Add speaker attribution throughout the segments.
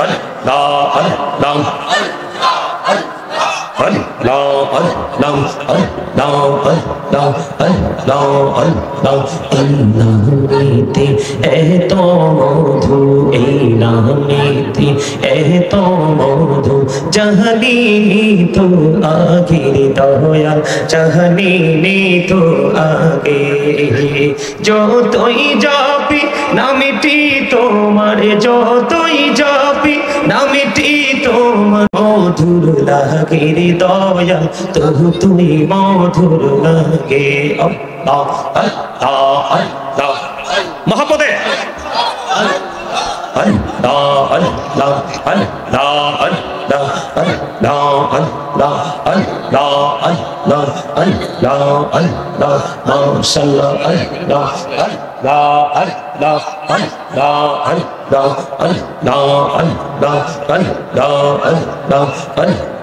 Speaker 1: Allah Allah নামেতে এত মধু এই নামেতে এত মধু জানিনি তো আগে দয়াল জানিনি তো আগে যতই জপি নামটি তোমার যতই জপি নামটি তোমার মধুর লাগে রে দয়াল তবু তুমি মধুর লাগে আল্লাহ আল্লাহ আল্লাহ মহব্বতে আল্লাহ আল্লাহ আল্লাহ আল্লাহ আল্লাহ আল্লাহ আল্লাহ আল্লাহ আল্লাহ আল্লাহ মাশাআল্লাহ আল্লাহ আল্লাহ আল্লাহ আল্লাহ আল্লাহ আল্লাহ আল্লাহ আল্লাহ আল্লাহ আল্লাহ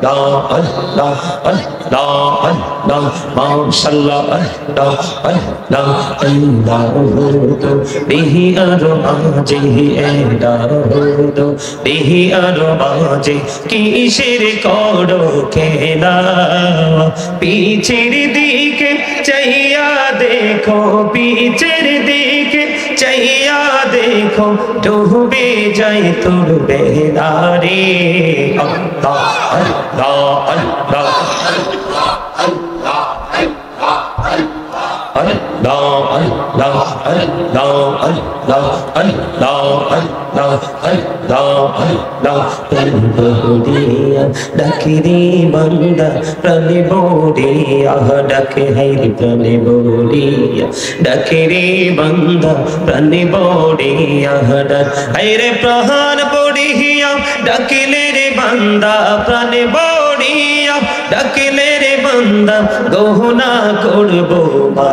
Speaker 1: আল্লাহ আল্লাহ আল্লাহ মাশাআল্লাহ আল্লাহ আল্লাহ আল্লাহ বিহি আর মাঝে এন্ডাহুদো বিহি আর মাঝে কিসের করো খেলা পিছের দিকে চাইয়া দেখো পিছের দিকে চাইয়া দেখো ডুবে যায় তোর বেদারে আল্লাহ আল্লাহ আল্লাহ Allah Allah Allah Allah Allah Allah Allah Allah bodiya dakiri banda prane bodiya dak hai prane bodiya dakiri banda prane bodiya dak hai re prahan bodiya dakile re banda prane bodiya dakile re banda gohna korbo ma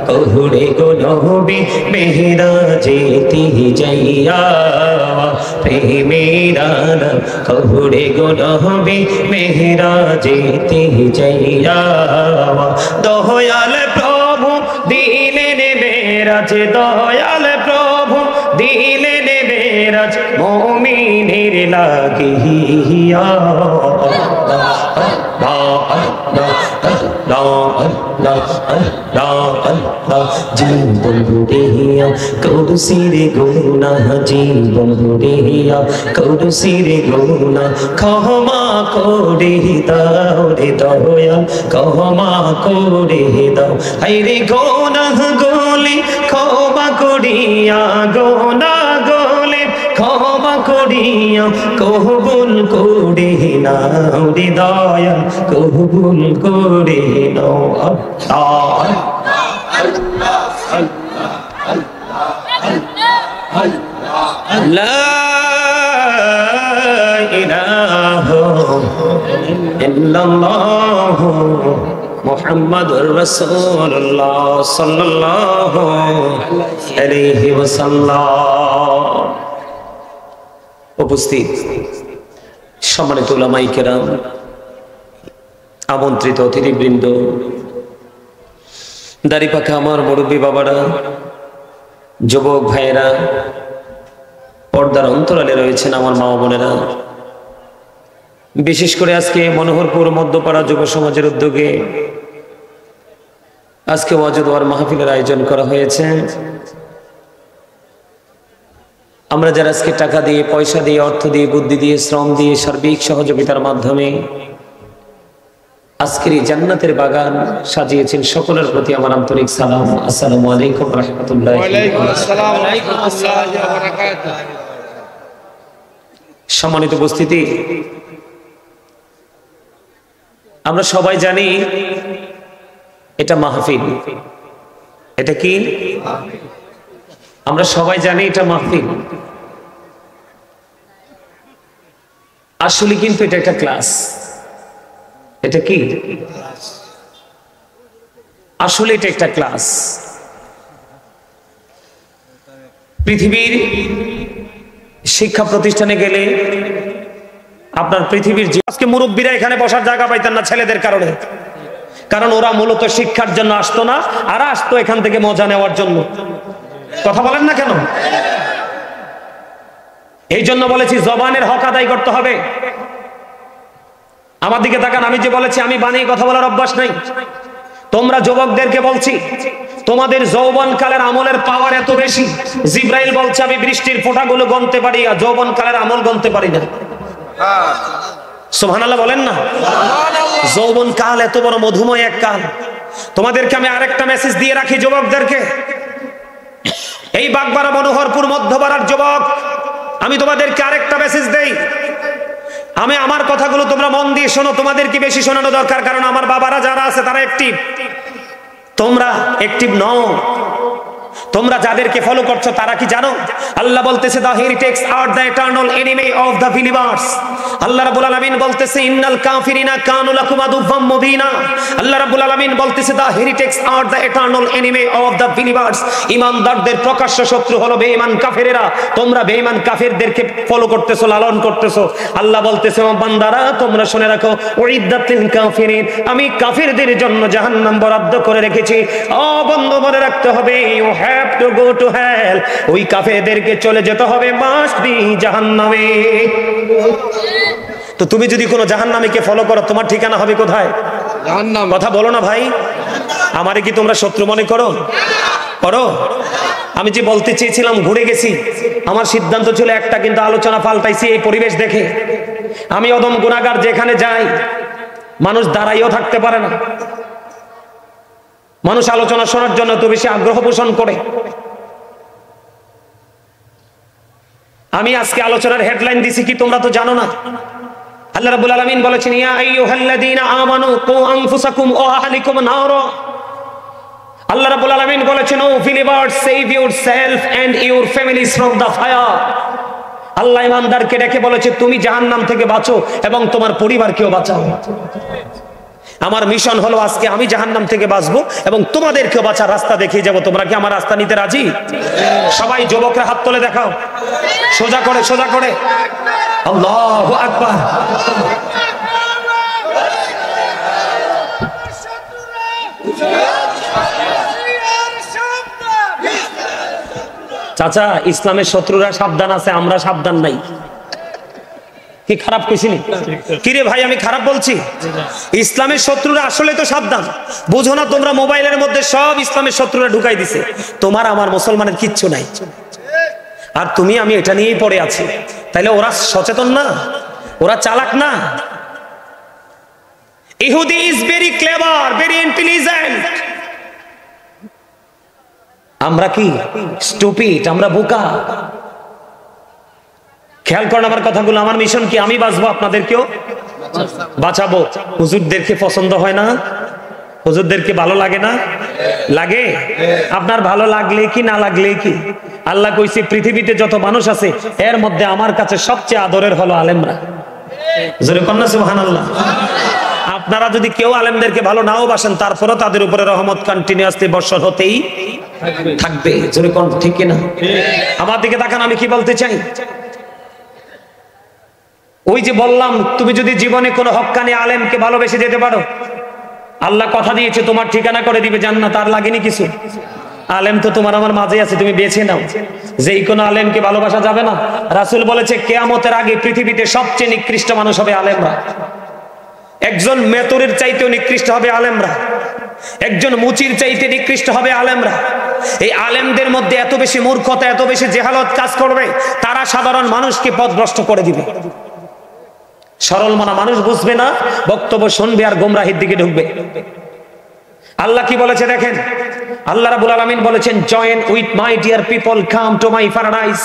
Speaker 1: কোহড়ে গো নবী মেহরাজে তিহি যাইয়া প্রেমেরা কোহড়ে গো নবী মেহরাজে তিহি যাইয়া দয়াল প্রভু দিলেন মেরাজ দয়াল প্রভু দিলেন মেরাজ মুমিনের লাগিয়া জীবন বুড়িয়া কৌরসির গুনা জীবন বুড়িয়া কৌরসির গুনা ক্ষমা করে দাও রে দয়াল ক্ষমা করে দাও হাইরে গোনা গোলে ক্ষমা করিয়া গোনা গোলে ক্ষমা করিয়া কবুল করে নাও রে দয়াল কবুল করে নাও আল্লাহ লা ইলাহা ইল্লাল্লাহ মুহাম্মাদুর রাসূলুল্লাহ সাল্লাল্লাহু আলাইহি ওয়াসাল্লাম। উপস্থিত সম্মানিত উলামায়ে কেরাম, আমন্ত্রিত অতিথিবৃন্দ, দাড়িপাখা আমার মুরব্বী বাবারা, যুবক ভাইয়েরা, পর্দার অন্তরালে রয়েছেন আমার মা বোনেরা, বিশেষ করে আজকে মনোহরপুর মধ্যপাড়া যুব সমাজের উদ্যোগে আজকে ওয়াজ ওয়ার মাহফিলের আয়োজন করা হয়েছে। আমরা যারা আজকে টাকা দিয়ে, পয়সা দিয়ে, অর্থ দিয়ে, বুদ্ধি দিয়ে, শ্রম দিয়ে, সার্বিক সহযোগিতার মাধ্যমে আজকের এই জান্নাতের বাগান সাজিয়েছেন, সকলের প্রতি আমার আন্তরিক সালাম। আসসালামু আলাইকুম ওয়া রাহমাতুল্লাহি ওয়া বারাকাতুহু। সম্মানিত উপস্থিতি, আমরা সবাই জানি এটা মাহফিল। এটা কি? আমরা সবাই জানি এটা মাহফিল। আসলে কিন্তু এটা একটা ক্লাস। এটা কি? আসলে এটা একটা ক্লাস। পৃথিবীর শিক্ষা প্রতিষ্ঠানে গেলে আপনার পৃথিবীর আজকে মুরব্বীরা এখানে বসার জায়গা পাইতেন না ছেলেদের কারণে, কারণ ওরা মূলত শিক্ষার জন্য আসতো না, আর আসতো এখান থেকে মজা নেওয়ার জন্য। কথা বলেন না কেন? এই জন্য বলেছি জবানের হক আদায় করতে হবে। আমার দিকে তাকান, আমি যে বলেছি আমি বানিয়ে কথা বলার অভ্যাস নাই। তোমরা যুবকদেরকে বলছি, তোমাদের যৌবনকালের আমলের পাওয়ার এত বেশি, জিব্রাইল বলছে আমি বৃষ্টির ফোঁটাগুলো গণতে পারি, আর যৌবনকালের আমল গণতে পারি না। সুবহানাল্লাহ বলেন না? যৌবন কাল এত বড় মধুময় এক কাল। তোমাদেরকে আমি আরেকটা মেসেজ দিয়ে রাখি যুবকদেরকে, এই বাগবাড়া মনোহরপুর মধ্যপাড়ার যুবক, আমি তোমাদেরকে আরেকটা মেসেজ দেই। আমি আমার কথাগুলো তোমরা মন দিয়ে শোনো, তোমাদেরকে বেশি শোনানো দরকার, কারণ আমার বাবারা যারা আছে তারা অ্যাক্টিভ, তোমরা অ্যাক্টিভ নও। তোমরা যাদেরকে ফলো করছো তারা কি জানো? আল্লাহ বলতেছে the heretics are the eternal enemy of the believers। আল্লাহ রাব্বুল আলামিন বলতেছে ইন্নাল কাফিরিনা কানু লাকুম আদুওয়াম মুবিনা। আল্লাহ রাব্বুল আলামিন বলতেছে the heretics are the eternal enemy of the believers। ঈমানদারদের প্রকাশ্য শত্রু হলো বেঈমান কাফেরেরা। তোমরা বেঈমান কাফেরদেরকে ফলো করতেছো, লালন করতেছো। আল্লাহ বলতেছে ও বান্দারা তোমরা শুনে রাখো, উইদ্দাতিল কাফিরিন, আমি কাফেরদের জন্য জাহান্নাম বরাদ্দ করে রেখেছি। ও বন্ধু মনে রাখতে হবে, you have to go to hell। ওই কাফেরদেরকে চলে যেতে হবে, মাস্ট বি জাহান্নামে। তো তুমি যদি কোনো জাহান্নামীকে ফলো করো, তোমার ঠিকানা হবে কোথায়? জাহান্নাম। কথা বলো না ভাই, আমারে কি তোমরা শত্রু মনে করো? করো? আমি যে বলতে চেয়েছিলাম ঘুরে গেছি। আমার সিদ্ধান্ত ছিল একটা, কিন্তু আলোচনা পাল্টাইছি এই পরিবেশ দেখে। আমি অদম গুনাহগার, যেখানে যাই মানুষ দাঁড়াইও থাকতে পারে না। মানুষ আলোচনা শোনার জন্য তো বেশি আগ্রহ পোষণ করে। আমি আজকে আলোচনার হেডলাইন দিছি কি তোমরা তো জানো না। আল্লাহ রাব্বুল আলামিন বলেছেন ইয়া আইয়ুহাল্লাযীনা আমানু কু আনফুসাকুম ওয়া আহলিকুম নারা। আল্লাহ রাব্বুল আলামিন বলেছেন O believers, save yourself and your families from the fire. আল্লাহ ঈমানদারকে ডেকে বলেছে তুমি জাহান্নাম থেকে বাঁচো এবং তোমার পরিবারকেও বাঁচাও। আমার মিশন হলো আজকে আমি জাহান্নাম থেকে বাঁচবো এবং তোমাদেরকেও বাঁচার রাস্তা দেখিয়ে যাব। তোমরা কি আমার রাস্তা নিতে রাজি? সবাই যুবকরা হাত তুলে দেখাও, সোজা করে, সোজা করে। আল্লাহু আকবার। চাচা, ইসলামের শত্রুরা সাবধান আছে, আমরা সাবধান নাই। কি খারাপ কইছিনি? কিরে ভাই, আমি খারাপ বলছি? ইসলামের শত্রুরা আসলে তো সাবধান। বুঝো না তোমরা, মোবাইলের মধ্যে সব ইসলামের শত্রুরা ঢুকাই দিছে। তোমার আমার মুসলমানের কিচ্ছু নাই, আর তুমি আমি এটা নিয়েই পড়ে আছি। তাইলে ওরা সচেতন না? ওরা চালাক না? ইহুদি is very clever, very intelligent. আমরা কি স্টুপিড? আমরা বোকা। খেয়াল করেন আমার কথাগুলো। আমার মিশন কি? আমি বাঁচবো, আপনাদেরকেও বাঁচাবো। হুজুরদেরকে পছন্দ হয় না? হুজুরদেরকে ভালো লাগে না? লাগে? আপনার ভালো লাগলে কি না লাগলে কি? আল্লাহ কইছে পৃথিবীতে যত মানুষ আছে এর মধ্যে আমার কাছে সবচেয়ে আদরের হলো আলেমরা। জোরে কন্যা সুবহানাল্লাহ। আপনারা যদি কেউ আলেমদেরকে ভালো নাও বাসেন, তারপরও তাদের উপরে রহমত কন্টিনিউয়াসলি বর্ষণ হতেই থাকবে। জোরে কোন ঠিক কিনা? আমার দিকে তাকান, আমি কি বলতে চাই। ওই যে বললাম, তুমি যদি জীবনে কোনো হক্কানি আলেমকে ভালোবেসে যেতে পারো, আল্লাহ কথা দিয়েছে তোমার ঠিকানা করে দিবে জান্নাত। আর লাগেনি কিছু। আলেম তো তোমার আমার মাঝে আছে, তুমি বেছে নাও। যেই কোনো আলেমকে ভালোবাসা যাবে না। রাসূল বলেছে কিয়ামতের আগে পৃথিবীতে সবচেয়ে নিকৃষ্ট মানুষ হবে আলেমরা। একজন মেতরের চাইতেও নিকৃষ্ট হবে আলেমরা। একজন মুচির চাইতে নিকৃষ্ট হবে আলেমরা। এই আলেমদের মধ্যে এত বেশি মূর্খতা, এত বেশি জেহালত কাজ করবে, তারা সাধারণ মানুষকে পথভ্রষ্ট করে দিবে। সরল মনা মানুষ বুঝবে না, বক্তব্য শুনবে আর গোমরাহির দিকে ঢুকবে। আল্লাহ কি বলেছে দেখেন, আল্লাহ রাব্বুল আলামিন বলেছেন join with my dear people, come to my paradise.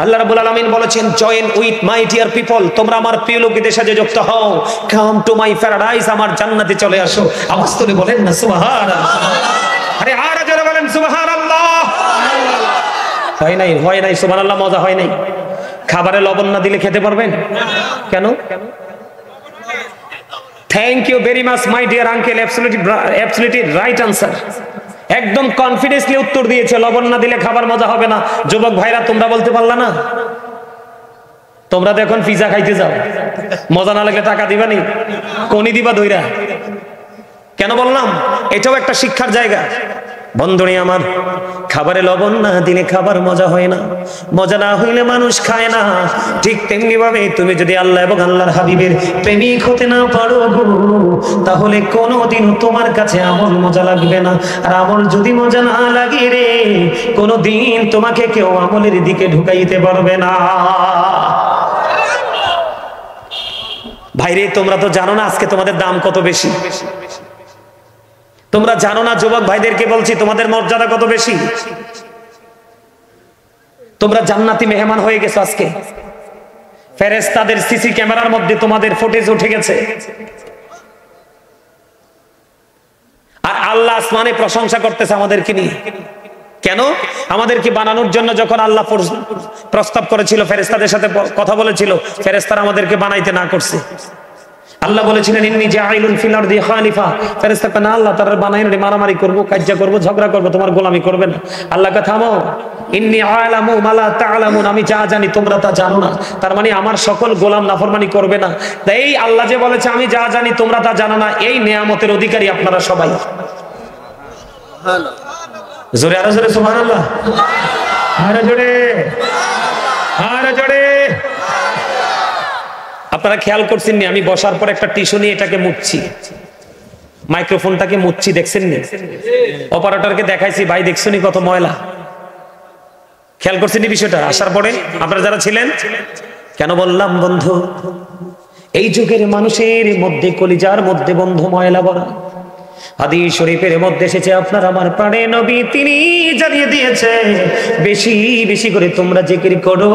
Speaker 1: আল্লাহ রাব্বুল আলামিন বলেছেন join with my dear people, তোমরা আমার প্রিয় লোকদের সাথে যুক্ত হও। কাম টু মাই প্যারাডাইস, আমার জান্নাতে চলে আসো। আওয়াজ তুলে বলেন না সুবহানাল্লাহ। আরে আর যারা বলেন সুবহানাল্লাহ। হয় নাই, হয় নাই সুবহানাল্লাহ, মজা হয় নাই। খাবারে লবণ না দিলে খেতে পারবেন? কেন? Thank you very much my dear uncle, absolutely right answer. একদম কনফিডেন্সলি উত্তর দিয়েছে, লবণ না দিলে খাবার মজা হবে না। যুবক ভাইরা তোমরা বলতে পারলা না? তোমরা তো এখন পিজা খাইতে যাও, মজা না লাগলে টাকা দিবা নি, কোনি দিবা দইরা। কেন বললাম? এটাও একটা শিক্ষার জায়গা। বন্ধুরে আমার, খাবারে লবণ না দিলে খাবার মজা হয় না, মজা না হইলে মানুষ খায় না। ঠিক তেমনি ভাবে তুমি যদি আল্লাহ এবং আল্লাহর হাবিবের প্রেমিক হতে না পারো, তাহলে কোনোদিন তোমার কাছে আমল মজা লাগবে না। আর আমল যদি মজা না লাগে রে, কোনোদিন তোমাকে কেউ আমলের দিকে ঢুকাইতে পারবে না। ভাইরে, তোমরা তো জানো না আজকে তোমাদের দাম কত বেশি। তোমরা জানো না, যুবক ভাইদেরকে বলছি, তোমাদের মর্যাদা কত বেশি। তোমরা জান্নাতি মেহমান হয়ে গেছো আজকে। ফেরেশতাদের সিসি ক্যামেরার মধ্যে তোমাদের ফুটেজ উঠে গেছে। আর আল্লাহ আসমানে প্রশংসা করতেছে আমাদেরকে নিয়ে। কেন? আমাদেরকে বানানোর জন্য যখন আল্লাহ প্রস্তাব করেছিল, ফেরেশতাদের সাথে কথা বলেছিল, ফেরেশতারা আমাদেরকে বানাইতে না করছে। আল্লাহ বলেছিলেন ইন্নী জাইলুন ফিল আরদি খলিফা। ফেরেশতা না, আল্লাহ তারা বানাইনি, মারামারি করব, কাজ্জা করব, ঝগড়া করব, তোমার গোলামি করবে না। আল্লাহকে থামো, ইন্নী আ'লামু মা লা তা'লামুন, আমি যা জানি তোমরা তা জানো না। তার মানে আমার সকল গোলাম নাফরমানি করবে না। তাই এই আল্লাহ যে বলেছে আমি যা জানি তোমরা তা জানো না, এই নিয়ামতের অধিকারী আপনারা সবাই। জোরে আরো জোরে সুবহানাল্লাহ, আরো জোরে, আরো জোরে। আপনারা খেয়াল করছেন নি, আমি বসার পর একটা টিস্যু নিয়ে এটাকে মুছছি, মাইক্রোফোনটাকে মুছছি, দেখছেন নি? অপারেটরকে দেখাইছি, ভাই দেখছেন নি কত ময়লা? খেয়াল করছেন নি বিষয়টা আসার পরে আপনারা যারা ছিলেন? কেন বললাম বন্ধু, এই যুগের মানুষের মধ্যে, কলিজার মধ্যে বন্ধু ময়লা ভরা। হাদিস শরীফের মধ্যে এসেছে, আপনার আমার প্রাণে নবী তিনি জানিয়ে দিয়েছে, বেশি বেশি করে তোমরা জিকির করো,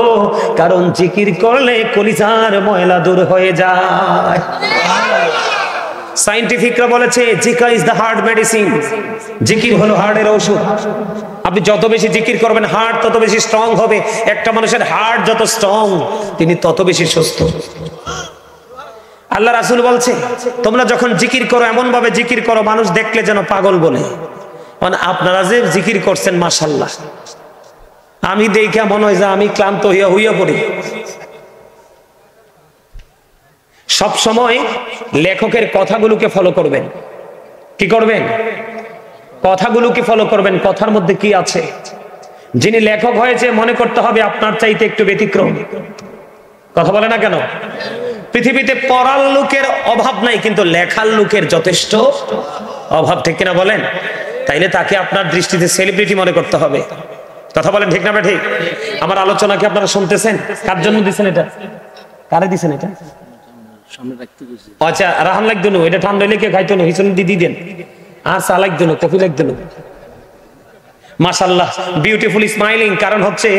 Speaker 1: কারণ জিকির করলে কলিজার ময়লা দূর হয়ে যায়। সায়েন্টিফিকরা বলেছে জিকির ইজ দ্য হার্ট মেডিসিন। জিকির হলো হার্টের ঔষধ। আপনি যত বেশি জিকির করবেন, হার্ট তত বেশি স্ট্রং হবে। একটা মানুষের হার্ট যত স্ট্রং, তিনি তত বেশি সুস্থ। আল্লাহ রাসূল বলছে, তোমরা যখন জিকির করো এমন ভাবে জিকির করো মানুষ দেখলে যেন পাগল বলে। মানে আপনারা যে জিকির করছেন মাশাআল্লাহ, আমি দেখে মনে হয় যে আমি ক্লান্ত হইয়া পড়ি। সব সময় লেখকের কথাগুলোকে ফলো করবেন। কি করবেন? কথাগুলোকে ফলো করবেন, কথার মধ্যে কি আছে। যিনি লেখক হয়েছে মনে করতে হবে আপনার চাইতে একটু ব্যতিক্রম। কথা বলে না কেন? পৃথিবীতে পড়ার লোকের অভাব নাই, কিন্তু লেখার লোকের যথেষ্ট অভাব, ঠিক কিনা বলেন? তাইলে তাকে আপনার দৃষ্টিতে সেলিব্রিটি মনে করতে হবে। কথা বলেন ঠিক না ঠিক? আমার আলোচনা কি আপনারা শুনতেছেন? কার জন্য দিছেন এটা? কারে দিছেন এটা? আচ্ছা, রাহান লাগ দিন, এটা ঠান্ডা হইলে কে খাইতো না, হিসন দিদি দেন। আর চা লাগ দিন, কফি লাগ দিন। মাশাআল্লাহ, বিউটিফুল স্মাইলিং। কারণ হচ্ছে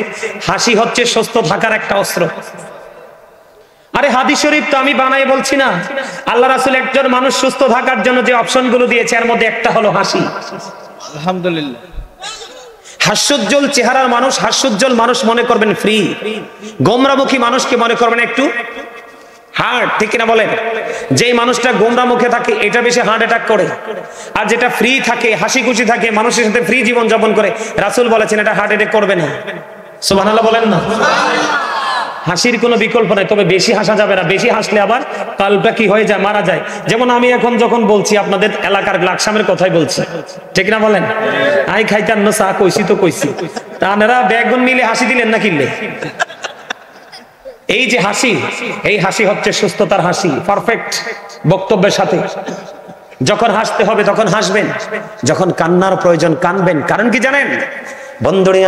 Speaker 1: হাসি হচ্ছে সুস্থ থাকার একটা অস্ত্র। আরে হাদিস শরীফ তো আমি বানাই বলছি না, আল্লাহ রাসূল একজন মানুষ সুস্থ থাকার জন্য যে অপশনগুলো দিয়েছে এর মধ্যে একটা হলো হাসি। আলহামদুলিল্লাহ। হাস্যোজ্জ্বল চেহারার মানুষ, হাস্যোজ্জ্বল মানুষ মনে করবেন ফ্রি। গোমরামুখী মানুষকে মনে করবেন একটু হার্ট, ঠিক কিনা বলেন? যেই মানুষটা গোমরা মুখে থাকে এটা বেশি হার্ট অ্যাটাক করে। আর যেটা ফ্রি থাকে, হাসি খুশি থাকে, মানুষের সাথে ফ্রি জীবন যাপন করে, রাসূল বলেছেন এটা হার্ট অ্যাটাক করবে না। সুবহানাল্লাহ বলেন না? হাসির কোনো বিকল্প নাই, তবে বেশি হাসা যাবে না। বেশি হাসলে আবার কালটা কি হয়ে যায়, মারা যায়। যেমন আমি এখন যখন বলছি আপনাদের এলাকার লাকসামের কথাই বলছি, ঠিক না বলেন? আই খাইতাম না চা, কইছি তো কইছি, তারা বেগুন মিলে হাসি দিলেন না কিনলে। এই যে হাসি, এই হাসি হচ্ছে সুস্থতার হাসি, পারফেক্ট বক্তব্যের সাথে। যখন হাসতে হবে তখন হাসবেন, যখন কান্নার প্রয়োজন কানবেন। কারণ কি জানেন বন্ধুরা?